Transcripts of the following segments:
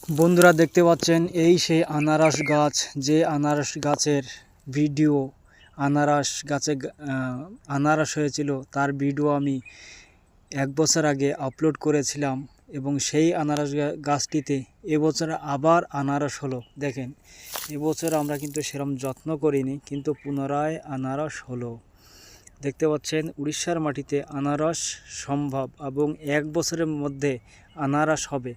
বন্ধুরা দেখতে পাচ্ছেন এই সেই আনারস গাছ, যে আনারস গাছের ভিডিও, আনারস গাছে আনারস হয়েছিল তার ভিডিও আমি 1 বছর আগে আপলোড করেছিলাম এবং সেই আনারস গাছটিতে এবছর আবার আনারস হলো। দেখেন, এবছর আমরা কিন্তু সেরকম যত্ন করিনি, কিন্তু পুনরায় আনারস হলো। দেখতে পাচ্ছেন উড়িষ্যার মাটিতে আনারস সম্ভব এবং 1 বছরের মধ্যে আনারস হবে।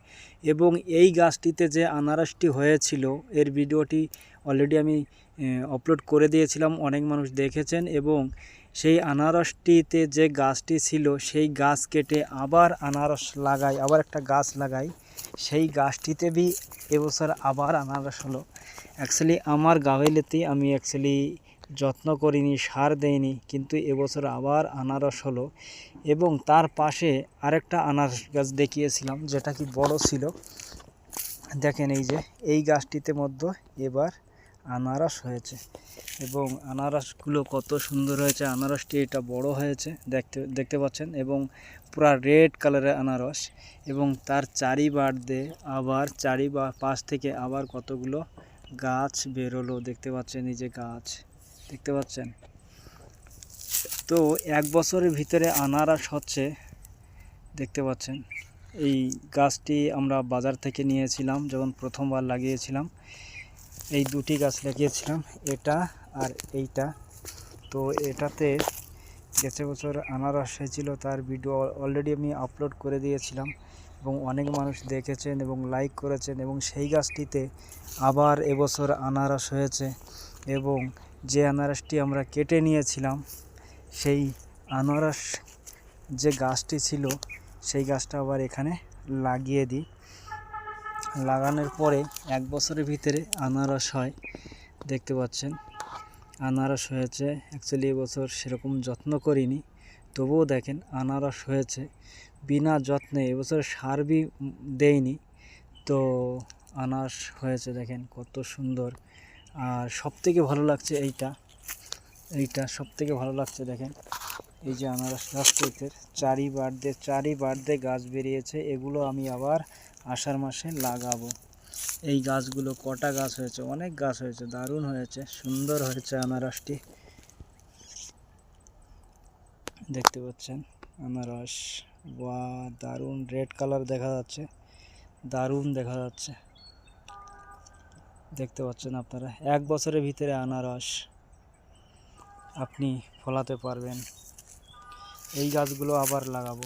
এবং এই গাছটিতে যে আনারসটি হয়েছিল এর ভিডিওটি অলরেডি আমি আপলোড করে দিয়েছিলাম, অনেক মানুষ দেখেছেন। এবং সেই আনারসটিতে যে গাছটি ছিল সেই গাছ কেটে আবার আনারস লাগাই, আবার একটা গাছ লাগাই, সেই গাছটিতে বি এবছর আবার আনারস হলো। অ্যাকচুয়ালি আমার গাভেলেতে আমি যত্ন করিনি, সার দেইনি, কিন্তু এবছর আবার আনারস হলো। এবং তার পাশে আরেকটা আনারস গাছ দেখিয়েছিলাম যেটা কি বড় ছিল। দেখেন এই যে এই গাছটিতে মধ্যে এবার আনারস হয়েছে এবং আনারসগুলো কত সুন্দর হয়েছে। আনারসটি এটা বড় হয়েছে দেখতে পাচ্ছেন এবং পুরা রেড কালারের আনারস। এবং তার পাশ থেকে আবার কতগুলো গাছ বেরোলো, দেখতে পাচ্ছেন এই যে গাছ দেখতে পাচ্ছেন। তো 1 বছরের ভিতরে আনারস হচ্ছে, দেখতে পাচ্ছেন। এই গাছটি আমরা বাজার থেকে নিয়েছিলাম যখন প্রথমবার লাগিয়েছিলাম। এই দুটি গাছ লাগিয়েছিলাম, এটা আর এইটা। তো এটাতে গেছে বছর আনারস হয়েছিল, তার ভিডিও অলরেডি আমি আপলোড করে দিয়েছিলাম এবং অনেক মানুষ দেখেছেন এবং লাইক করেছেন। এবং সেই গাছটিতে আবার এবছর আনারস হয়েছে এবং যে আনারসটি আমরা কেটে নিয়েছিলাম সেই আনারস যে গাছটি ছিল সেই গাছটা আবার এখানে লাগিয়ে দিই। লাগানোর পরে 1 বছরের ভিতরে আনারস হয়, দেখতে পাচ্ছেন আনারস হয়েছে। অ্যাকচুয়ালি এবছর সেরকম যত্ন করিনি, তবুও দেখেন আনারস হয়েছে বিনা যত্নে। এবছর সার বি দেইনি, তো আনারস হয়েছে। দেখেন কত সুন্দর। আর সবথেকে ভালো লাগছে এইটা সবথেকে ভালো লাগছে। দেখেন এই যে আনারস গাছটিতে চারিবার গাছ বেরিয়েছে, এগুলো আমি আবার আষাঢ় মাসে লাগাবো। এই গাছগুলো কটা গাছ হয়েছে, অনেক গাছ হয়েছে, দারুণ হয়েছে, সুন্দর হয়েছে আনারসটি। দেখতে পাচ্ছেন আনারস, বা দারুণ রেড কালার দেখা যাচ্ছে, দারুণ দেখা যাচ্ছে। দেখতে পাচ্ছেন আপনারা 1 বছরের ভিতরে আনারস আপনি ফলাতে পারবেন। এই গাছগুলো আবার লাগাবো।